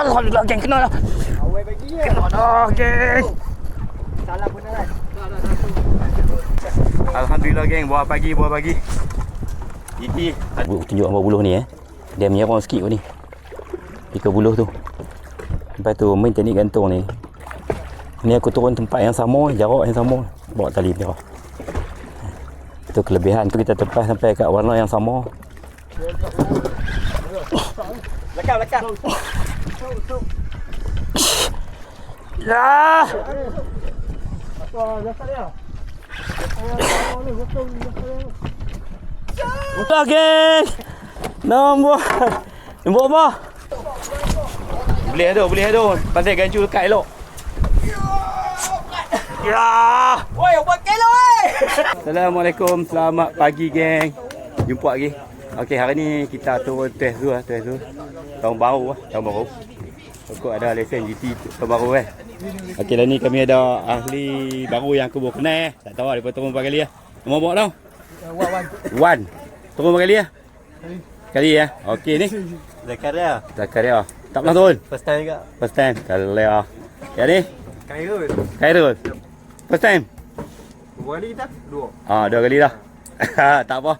Alhamdulillah geng, kena dah. Awal bagi ya. Kena dah geng. Salah benar kan? Alhamdulillah geng, buah pagi. GT tunjuk gambar buluh ni Dia menyerang sikit pun ni. Ikan buluh tu. Lepas tu main teknik gantung ni. Ni aku turun tempat yang sama, jarak yang sama, bawa tali merah. Itu kelebihan tu, kita terpas sampai kat warna yang sama. Lekap. Ya. Apa dasar dia? Betul geng. Nombor apa? Boleh tu. Pasal gancu dekat elok. Ya. Woi, buat kilo woi. Assalamualaikum, selamat pagi geng. Jumpa lagi. Okey, hari ni kita turun test tu. Tahun baru. Aku ada lesen GT tahun baru Okey, dah ni kami ada ahli baru yang aku baru kenal Tak tahu dia turun berapa kali Nama bawa tau? Wan. Turun berapa kali Kali Okey ni. Zakaria. Tak pernah turun? First time juga. First time. Kalau yang ni? Khairul. First time? Dua kali kita? Dua. 2 kali dah. Tak apa.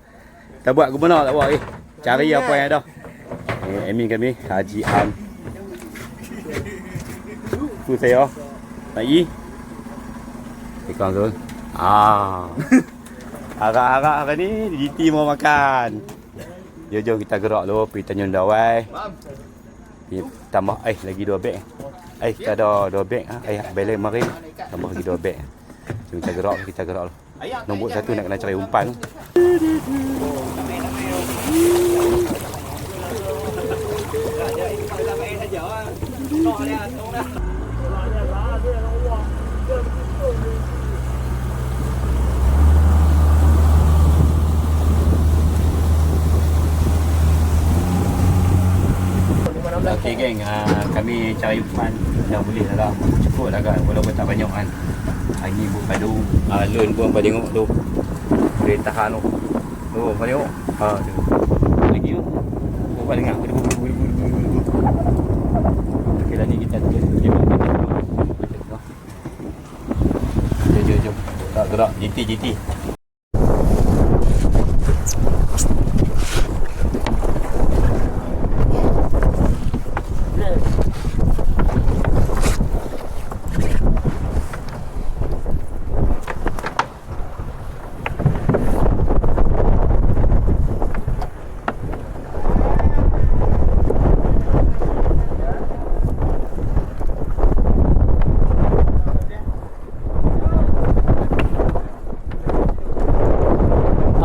Kita buat gubernur tak buat lagi. Cari apa yang ada. Admin kami Haji Am. Tu saya. Nak pergi? Ikan tu. Harap-harap hari ni GT mau makan. Jom kita gerak dulu pergi Tanjung Dawai. Tambah lagi 2 beg. Kita ada 2 beg balai mari. Tambah lagi 2 beg. Jom kita gerak dulu. Nombor 1 nak kena cari umpan. Okey geng, kami cari umpan dah boleh dah cukup dah kan, walaupun tak banyak kan. Hari ni buat padu, lun pun apa tengok tu. Boleh tahan tu. Tu apa tengok? Tu. Lagi tu. Buat dengar. Okey dah ni kita jom. Tak gerak GT.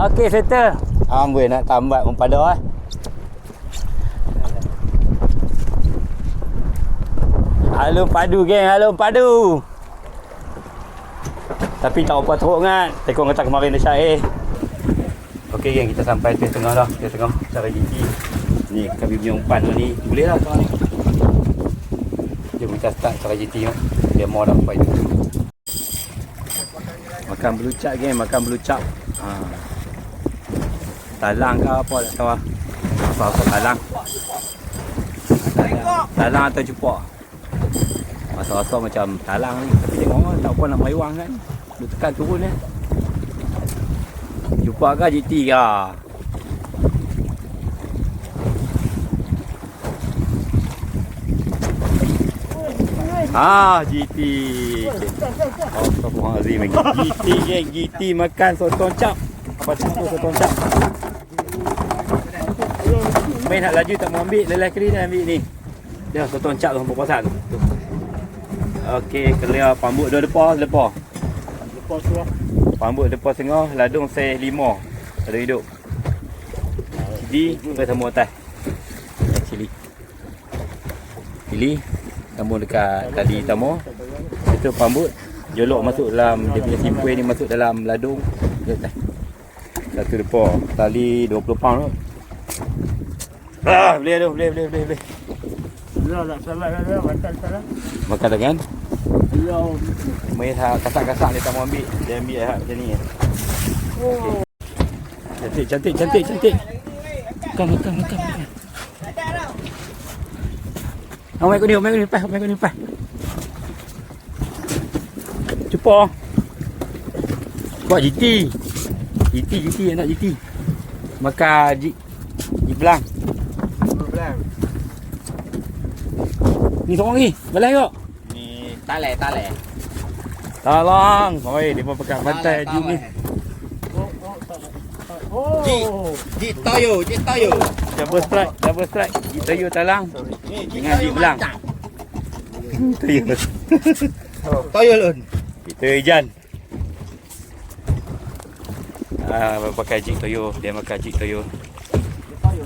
Okey, settle. Amboi nak tambat mempada Halo padu geng, Tapi tak apa teruk kan. Tekong kata kemarin dah syair. Okey geng, kita sampai test tengah dah. Test tengah cara GT. Ni kami punya umpan ni. Boleh lah sekarang ni. Jom kita start cara GT Dia mau dah umpan tu. Makan belucak geng, Talang ke apa tak tahu Apa talang atau jupuk. Rasa-rasa macam talang ni. Tapi tengok tak apa nak meriwang kan. Dia tekan turun Jupuk ke GT ke. GT. Astagfirullahalazim. GT makan sotong cap. Apa tu sotong cap? Main nak laju tak mau ambil, lelaki ni ambil ni. Dia sotong cap tu hampa pasal tu. Okey, clear pambut dua depa. Lepas tu pambut depa tengah, ladung saya 5. Ada hidup. Cili kita sambung atas. Cili sambung dekat tali utama. Itu pambut jolok masuk dalam dia punya simpul ni, masuk dalam ladung. Satu depa tali 20 pound tu. Boleh. Ya, tak salah kan dia, Makan dah kan? Ya. Main kasak-kasak dia tak mau ambil. Dia ambil macam ni. Okay. Cantik. Makan. Mai kau ni lepas, Cepat. Buat GT anak GT. Makan belang. Belang. Ni seorang lagi. Balai kau. Ni tale. Tolong. Oi, dia mau pegang pantai Jum ni. Ji toyo. Double strike. Kita you talang. Dengan di belang. Toyo lun. Kita Ijan. Pakai jig toyo. Dia makan jig toyo. Toyo.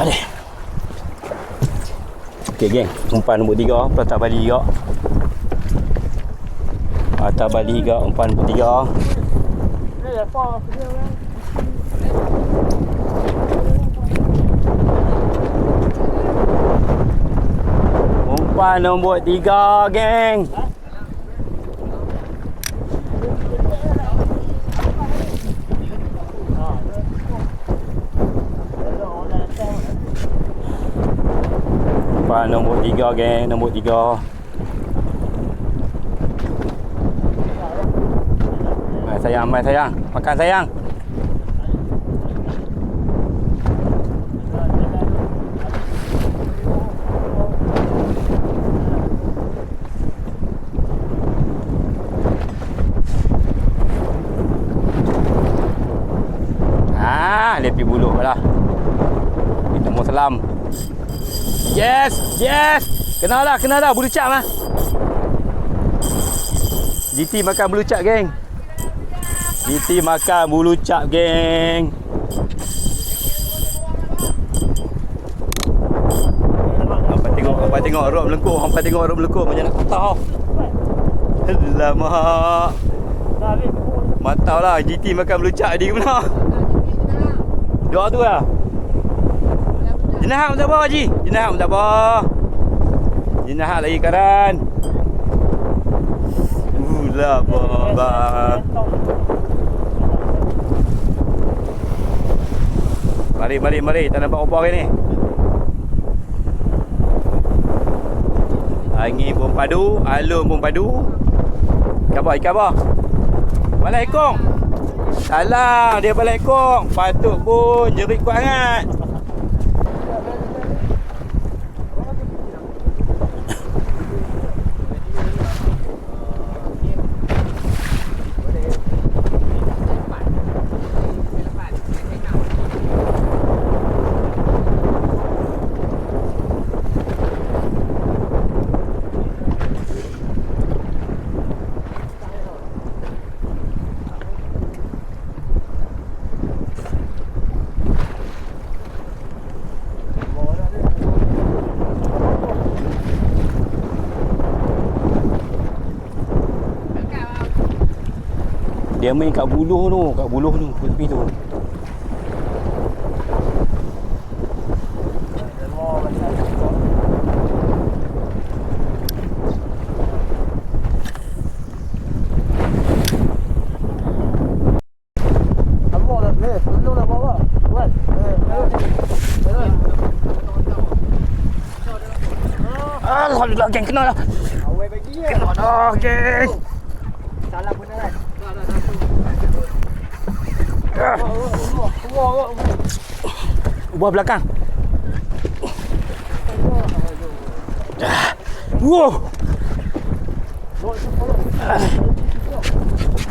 Ada. Okey geng, umpan nombor 3, Patah Bali juga. Patah Bali juga umpan nombor 3. Umpan nombor 3 geng. Umpan nombor 3 geng, nombor 3. Mai sayang, makan sayang. Lepi bulu lah. Kita mau selam. Yes. Kena dah bulu cap mah. GT makan bulu cap geng. Hampa tengok rod melengkung macam nak patah. Alamak. Mantap lah GT makan bulu cap dia ke mana? Dua tu lah. Jenah tak apa Haji. Jenah lagi karan. Lah bang. Mari. Tak nampak apa hari ni. Angin pun padu, alun pun padu. Ikan apa? Balai ekong. Salah, dia balai ekong. Patut pun jerit kuat sangat. Dia main kat buluh tu, tepi tu. Alhamdulillah geng, kena dah. Awal bagi ya. Kena dah geng. Salah beneran. Buah belakang. Wow.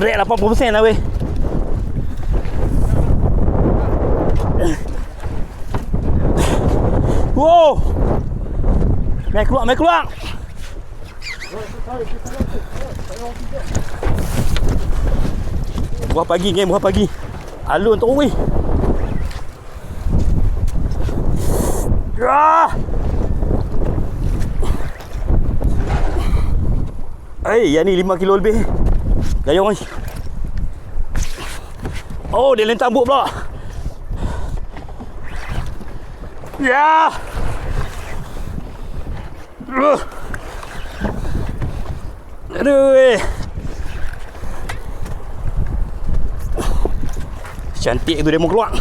Rek 80% lah weh. Wow. Mai keluar. Buah pagi geng, alun tu weh. Yang ni 5 kilo lebih. Gayung ni. Oh, dia lentang buk pula. Ya. Aduh. Cantik tu dia mau keluar.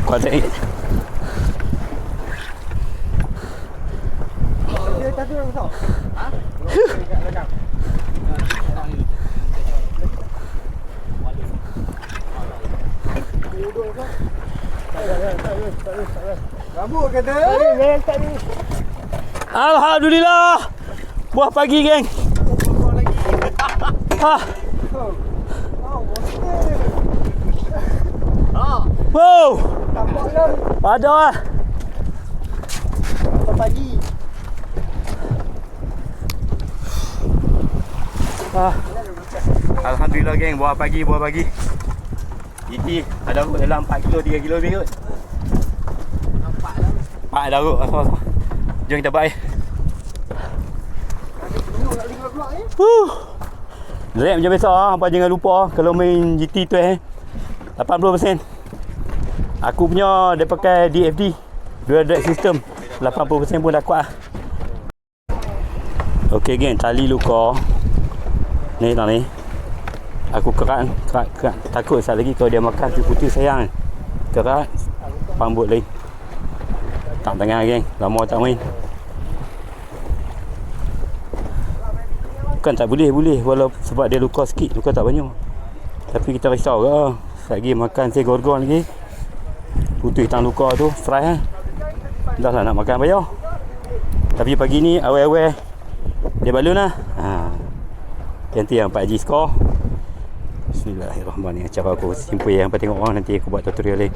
Kuat sikit. Dia tak tu besar. Ha? Rambut kata. Alhamdulillah. Buah pagi, geng. Ha. Wow. Pada lah. Pagi. Alhamdulillah, geng. Buah pagi. GT ada kot dalam 4 kilo 3 kilo lebih kot. Nampak dah kot. Jom kita buat. Rem macam biasa. Hampa jangan lupa kalau main GT tu 80%. Aku punya dia pakai DFD, dual drag system. 80% pun dah kuat lah. Okey, geng, tali luka ni tang ni. Aku kerat. Takut sekali lagi kalau dia makan tu putih sayang. Kerat pambut lain. Tak tangan, geng. Lama tak main. Bukan tak boleh walau sebab dia luka sikit, luka tak banyak. Tapi kita risau ke lagi makan si gorgon lagi. Putih tang luka tu fry dah lah nak makan bayar. Tapi pagi ni awal-awal dia balun lah. Nanti yang 4G score. Bismillahirrahmanirrahim. Cara aku simple yang hampa tengok orang nanti aku buat tutorial ni.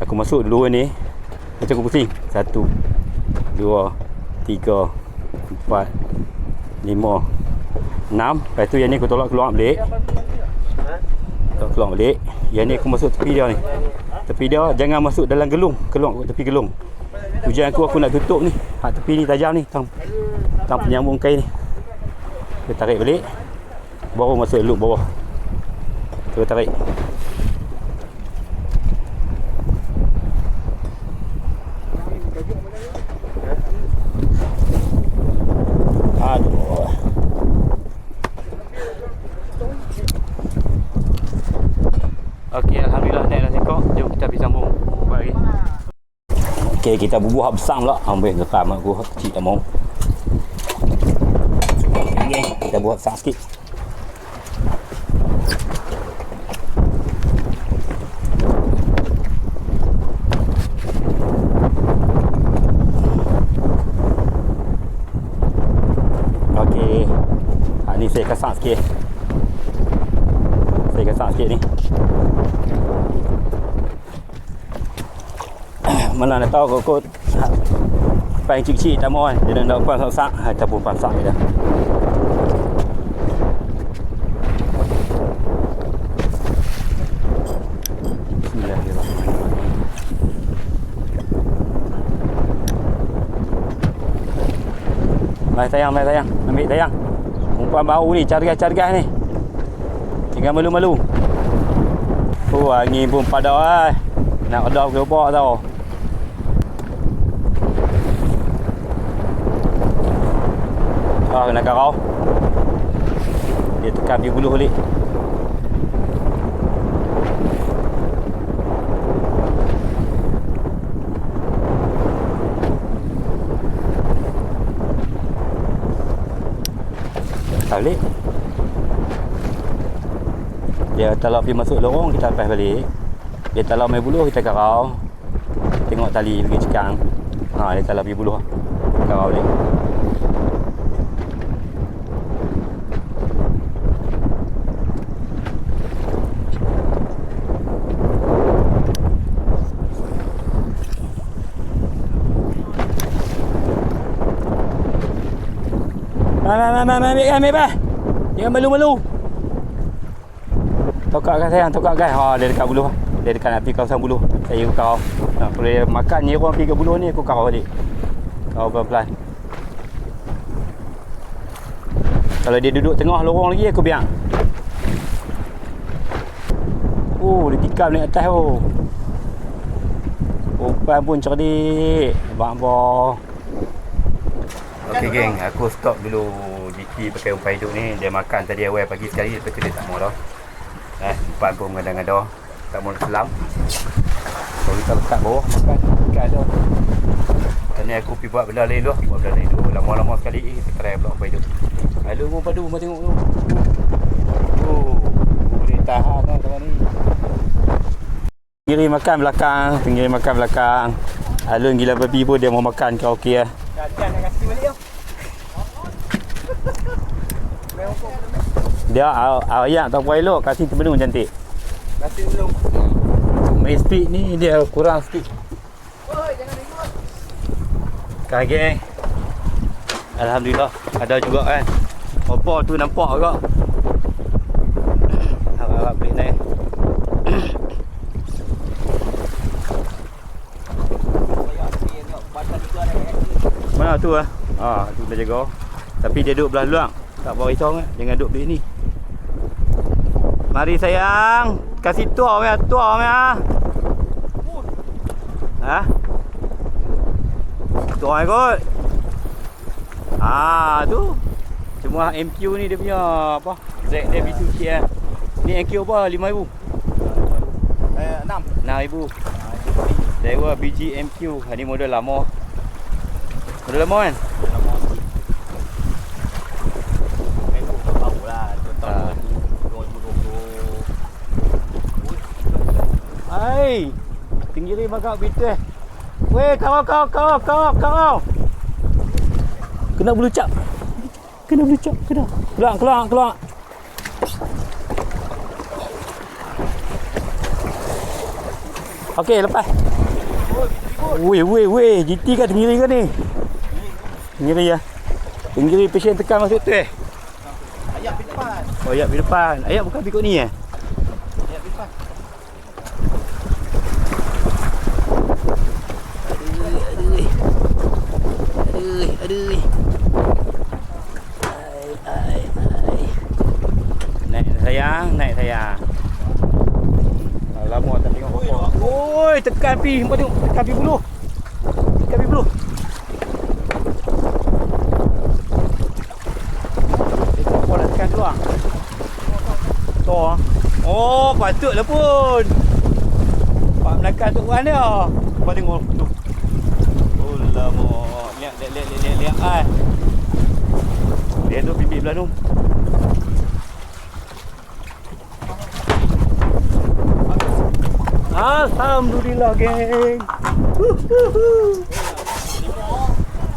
Aku masuk dulu ni. Macam aku pusing. 1 2 3 4 5 6. Lepas tu yang ni aku tolak keluar balik. Keluar balik. Yang ni aku masuk tepi dia ni. Tepi dia jangan masuk dalam gelung. Keluar tepi gelung. Tujuan aku nak tutup ni. Hak tepi ni tajam ni. Tang penyambung kain ni. Kita tarik balik. Baru masuk loop bawah. Kita tarik. Aduh. Okey, alhamdulillah naik dah sekok. Jom kita pergi sambung buat lagi. Okey, kita bubuh hak besar pula. Ambil geram aku hak kecil tak mau. Okey, kita buat besar sikit. Okey. Ni saya kasar sikit. Saya kasar sikit ni. Mana nak tahu kot paling kecil-kecil tak mau kan. Dia nak pan sak ataupun pan sak dia. Bismillahirrahmanirrahim. Mai sayang. Ambil sayang. Umpan bau ni, cargas ni. Jangan malu-malu. Oh, angin pun padah nak ada gerobak tau. Kena garau. Dia tekan di buluh balik. Balik. Dia kalau pergi masuk lorong kita lepas balik. Dia kalau main buluh kita garau. Tengok tali pergi cekang. Dia kalau pergi buluh. Garau balik. Ambil. Jangan malu-malu. Tokak kan sayang, tokak kan. Dia dekat buluh. Dia dekat nak pergi kawasan buluh. Saya kau. Kalau dia makan ni orang pergi ke buluh ni, aku kau balik. Kau pelan-pelan. Kalau dia duduk tengah lorong lagi, aku biar. Dia tikam naik atas depan pun cerdik. Abang-abang. Okey geng, aku stop dulu GT pakai umpan hidup ni. Dia makan tadi awal pagi sekali, lepas tu dia tak mau dah. Empat aku mengada-ngada. Tak mau selam. So kita letak bawah makan ikan tu. Dan ni aku pergi buat benda lain dulu. Lama-lama sekali kita try pula umpan hidup. Aduh, mau padu, mau tengok dulu. Oh, boleh tahan kan kawan ni. Pinggir makan belakang. Alun gila babi pun dia mau makan kau okey lah. Jangan nak kasih balik tau. Dia ayam tak puas elok, kasih terbenung cantik. Kasih belum. Main speed ni dia kurang sikit. Oi, jangan ribut. Kan geng. Alhamdulillah ada juga kan. Apa tu nampak agak. Harap-harap boleh naik. Mana tu ah? Tu dah jaga. Tapi dia duduk belah luang. Tak apa risau kan. Jangan duduk belah ni. Mari sayang. Kasih tuar meh, Ha? Tuar ikut. Tu. Cuma MQ ni dia punya apa? ZDB Suki kan. Ni MQ apa? 5,000. 6,000. Dewa biji MQ. Ni model lama. Model lama kan? Hai. Tinggi ni magak betul. Weh, kau. Kena belucap. Keluar. Okey, lepas. Weh, GT kan tinggi kan ni? Tinggi ya. Tinggi pasien tekan masuk tu Ayat di depan. Oh, ayat di depan. Ayat bukan pikuk ni Ayat di depan. Aduh. Naik sayang. Lama tak tengok apa. Oi, tekan pi, hangpa tengok. Tekan pi buluh. Apa nak tekan keluar? Tor. Oh, patutlah pun. Pak Melaka tu kan dia. Hangpa tengok tu. Oh, lama. Lihat ah. Dia tu pipi belah tu. Alhamdulillah geng.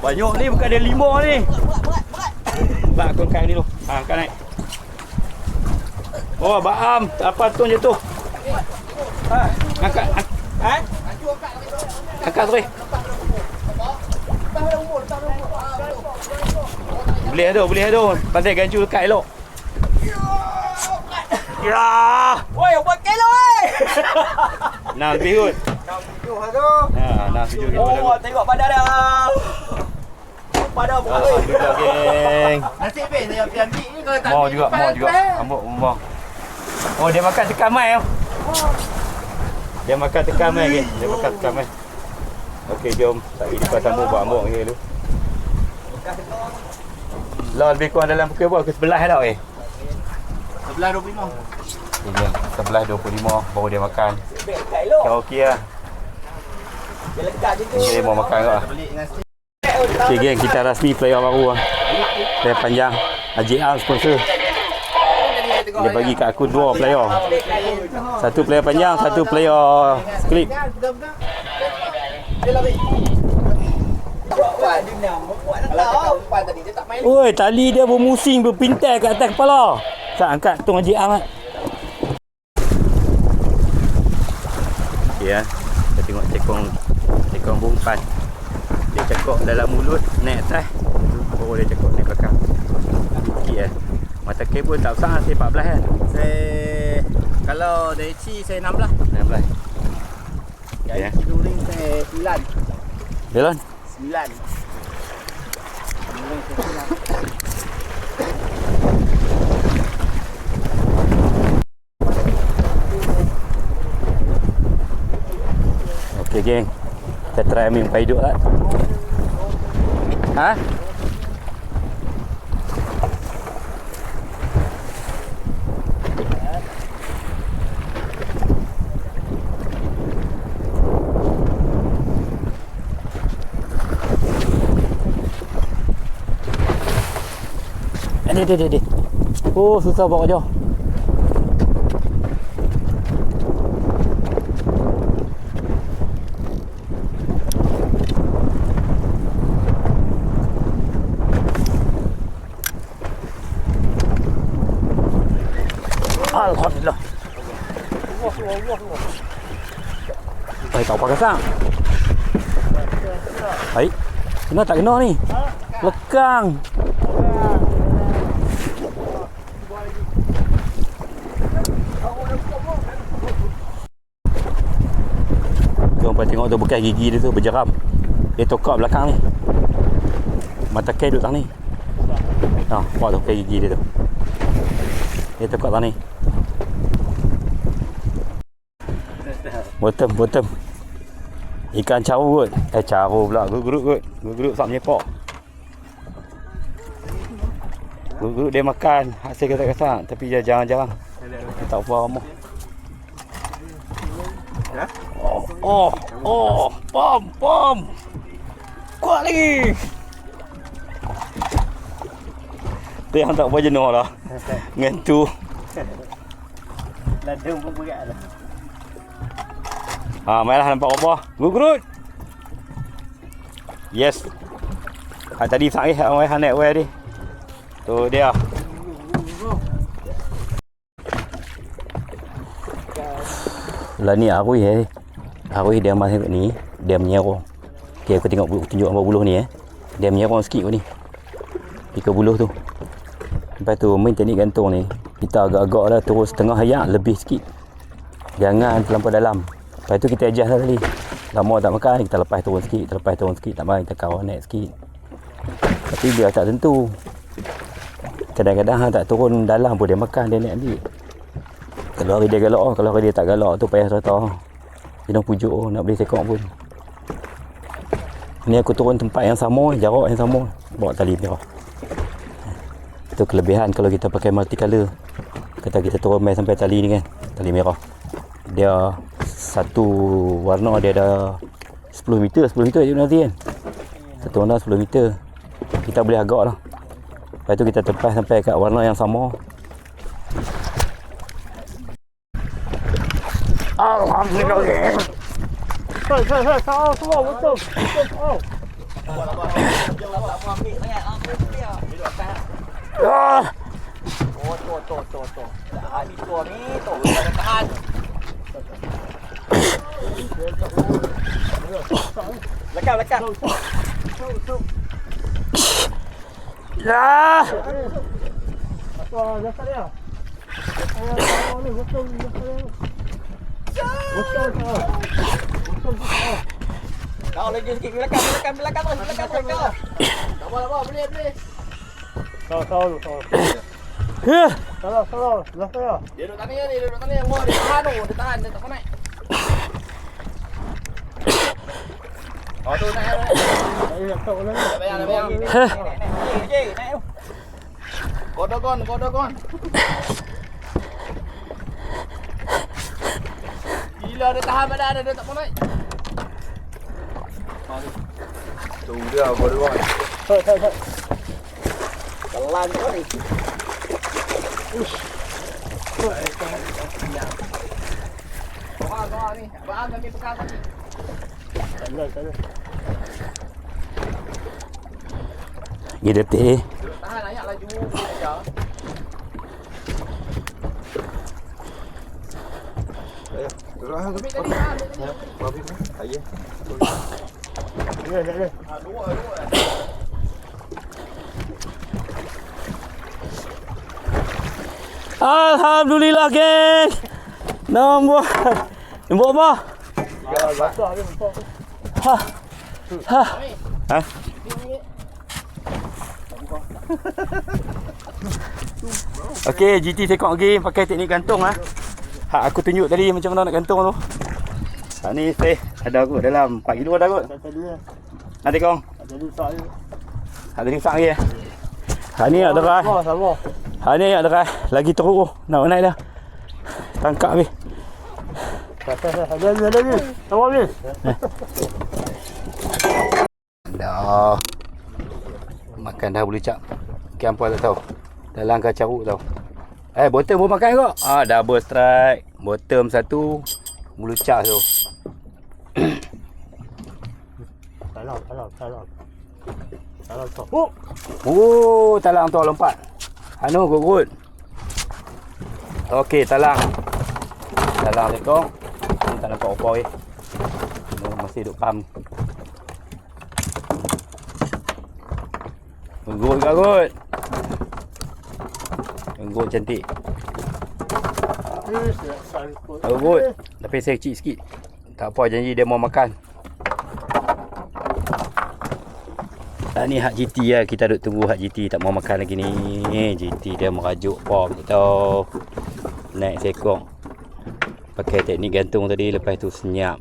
Banyak ni, bukan ada 5 ni. Bak aku angkat ni tu. Angkat naik. Oh, Baam, apa tu je tu? Angkat. Angkat tu. Boleh ada. Pandai gancu dekat elok. Ya. Woi, buat kilo weh. Nah, lebih kot. 7 tu. Nah, 7 kilo. Oh, tengok badan dia. Badan boleh. Alhamdulillah geng. Nasib baik saya ambil ni kalau tak. Mau juga. Ambok. Oh, dia makan tekan mai. Dia makan tekan mai geng. Okey, jom. Tak pergi depan sambung buat ambok ni dulu. Lah lebih kurang dalam pukul berapa? Ke sebelah dah Sebelah 25. Ini sebelah 25 baru dia makan. Kau okey lah. Dia lekat je tu. Dia mau makan ke lah. Beli dengan Okay geng, kita rasmi player baru lah. Player panjang AJR sponsor. Dia bagi kat aku 2 player. Satu player panjang, satu player clip. Dia lari. Oi, tali dia bermusing, berpintai kat atas kepala. Sat angkat tong AJR mat. Ya, kita tengok cekong bumpan. Dia cekok dalam mulut, naik atas. Baru dia cekok naik belakang. Okey eh. Mata kabel tak besar, saya 14 kan? Kalau dari Ci saya 16. 16. Dari Kidul ring saya 9. Belon? 9. Okey geng. Kita try ambil muka hidup lah. Ha? Dia. Oh, susah bawa jauh. Alhamdulillah. Baik, tak apa kasang. Baik. Kena tak kena ni? Lekang. Kau tengok tu bekas gigi dia tu berjeram. Dia tokak belakang ni. Mata kai duduk tang ni. Nah, buat tu bekas gigi dia tu. Dia tokak tang ni. Bottom. Ikan carut. Carut pula. Gurut sak menyepok. Gurut dia makan. Hasil kasar-kasar. Tapi dia jarang-jarang. Dia tak apa ramah. Pom. Kuat lagi. Tu yang tak apa jenuh lah. Dengan tu. Ladang pun berat lah. Mainlah nampak apa. Gurut. Yes. Tadi sang naik way ni. Tu dia. Lah ni Arwah dia masih ni, dia menyerong. Okay, aku tengok tunjuk gambar buluh ni Dia menyerong sikit ni. Pika buluh tu. Lepas tu main teknik gantung ni, kita agak-agak lah terus setengah ayak lebih sikit. Jangan terlampau dalam. Lepas tu kita adjust lah tadi. Lama tak makan, kita lepas turun sikit, tak makan, kita kawal naik sikit. Tapi dia tak tentu. Kadang-kadang tak turun dalam pun dia makan, dia naik ambil. Kalau hari dia galak, kalau hari dia tak galak tu payah serta. Dia nak pujuk nak beli sekok pun. Ni aku turun tempat yang sama, jarak yang sama, bawa tali merah. Itu kelebihan kalau kita pakai multicolor. Kata kita turun main sampai tali ni kan, tali merah. Dia satu warna dia ada 10 meter je nanti kan. Satu warna 10 meter. Kita boleh agak lah. Lepas tu kita tepas sampai kat warna yang sama. Alhamdulillah. Saya, semua betul. Lekat. Ya. Apa jasa dia? Betul. Kau lagi sikit belakang terus. Tak apa, boleh. Salah. Salah. Dia duduk tani ni, Wah, dia tahan, dia tak naik. Tu naik. Bayang. Naik. Kodogon. Gila dia tahan badan dia tak mau naik. Tu dia kodogon. Telan kau ni. Kau ni. Abang ambil bekal tadi. Tak ada. Dia detik. Tahan ayak laju saja. Ambil tadi. Ayah. Dua. Alhamdulillah geng. Nombor apa? Ha? Okey, GT sekok lagi pakai teknik gantung Hak aku tunjuk tadi macam mana nak gantung tu. Hak ni Ada kot dalam 4 kilo ada kot. Tadi lah. Nanti kong. Tadi sak je. Ada ni sak lagi. Ha ni ada dah. Sama. Ha ni ada dah. Lagi teruk. Nak naik dah. Tangkap weh. Ada ni. Sama ni. Dah. Makan dah boleh cap. Ikan apa tak tahu. Dalam caruk tau. Bottom pun makan kot. Double strike. Bottom satu. Bulu cap tu. Salam. Salam tu. Talang tu lompat. Anu gurut. Okey, talang. Talang lekong. Ni tak nampak apa weh. Masih duk pam. Gurut garut. Gurut cantik. Gurut. Tapi saya kecil sikit. Tak apa, janji dia mau makan. Ni hak GT lah. Kita duk tunggu hak GT tak mau makan lagi ni. GT dia merajuk apa tak tahu. Naik sekong. Pakai teknik gantung tadi, lepas tu senyap.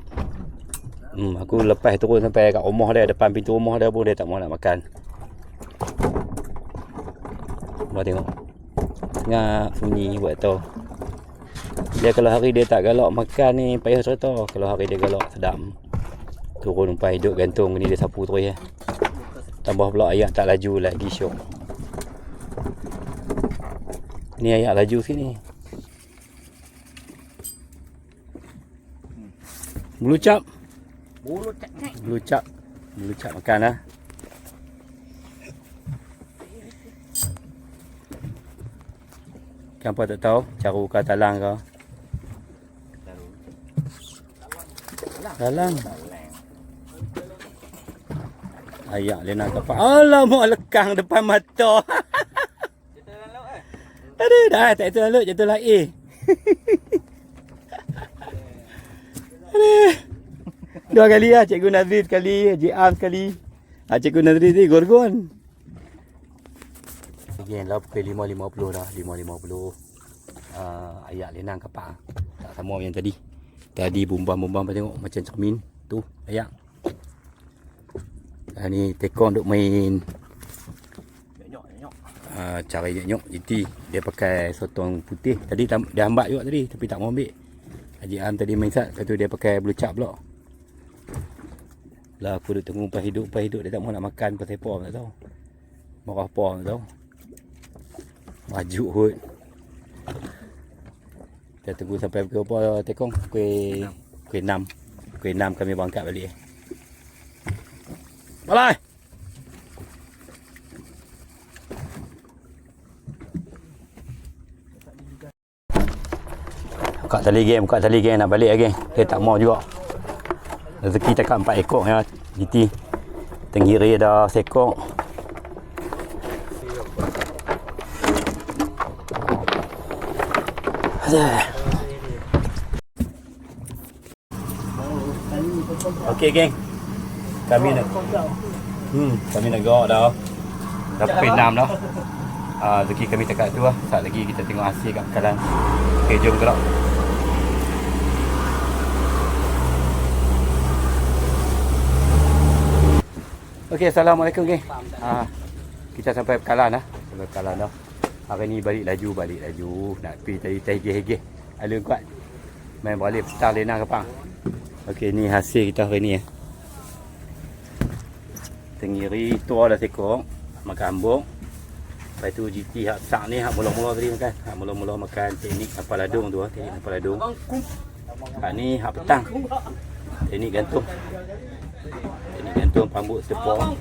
Aku lepas turun sampai kat rumah dia, depan pintu rumah dia pun dia tak mau nak makan. Buat tengok. Senyap sunyi buat tahu. Dia kalau hari dia tak galak makan ni payah cerita. Kalau hari dia galak sedap. Turun umpan hidup gantung ni dia sapu terus ya. Tambah pula ayak tak laju lagi syok. Ni ayak laju sini. Bulu cap. Bulu cap makan lah. Ikan apa tak tahu, caru ke talang ke. Talang. Ayak lena kapal. Alamak, lekang depan mata. Aduh, dah tak itu lalut, jatuh lain. Aduh. 2 kali lah, Cikgu Nazri sekali, Haji Am sekali. Cikgu Nazri ni gorgon. Again lah pukul 5.50 dah, 5.50. Ayak lenang kapal. Tak sama yang tadi. Tadi bumbang-bumbang tengok macam cermin. Tu ayak. Ni tekong duk main. Cara nyok GT. Dia pakai sotong putih. Tadi dia hambat juga tadi tapi tak mau ambil. Haji Am tadi main sat, lepas tu dia pakai blue cap pula. Lah aku duk tunggu umpan hidup dia tak mau nak makan pasal apa tak tahu. Marah apa tak tahu. Maju kot. Kita tunggu sampai pukul apa tekong? Pukul 6. Pukul 6 kami berangkat balik. Balai. Buka tali geng nak balik lagi. Dia tak mau juga. Rezeki takat 4 ekor ya GT. Tenggiri ada sekor. Okey geng. Kami nak gerak dah. Dah pukul 6 dah. Rezeki kami dekat tu lah. Saat lagi kita tengok hasil kat bekalan. Okey, jom gerak. Okey, assalamualaikum geng. Kita sampai bekalan dah. Sampai bekalan dah. Hari ni balik laju. Nak pergi tadi hege-hege. Alun kuat. Main balik petang lena kapang. Okey, ni hasil kita hari ni ya. Tenggiri tu ada sekor. Makan ambung. Lepas tu GT hak sak ni hak mula-mula tadi makan. Hak mula-mula makan teknik kapal ladung tu. Teknik kapal ladung. Hak ni hak petang. Teknik gantung. Teknik gantung pambut sepong.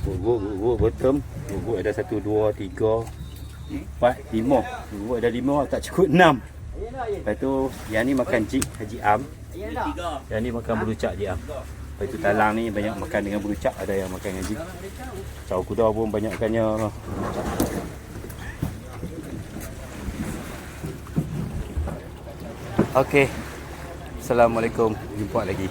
Guguk bottom. Guguk ada 1, 2, 3, 4, 5. Guguk ada 5 tak cukup 6. Lepas tu yang ni makan jig Haji Am. Yang ni makan bulu cak Haji Am. Lepas tu talang ni banyak makan dengan bulu cak, ada yang makan dengan jig. Cau kuda pun banyak makannya. Okey. Assalamualaikum. Jumpa lagi.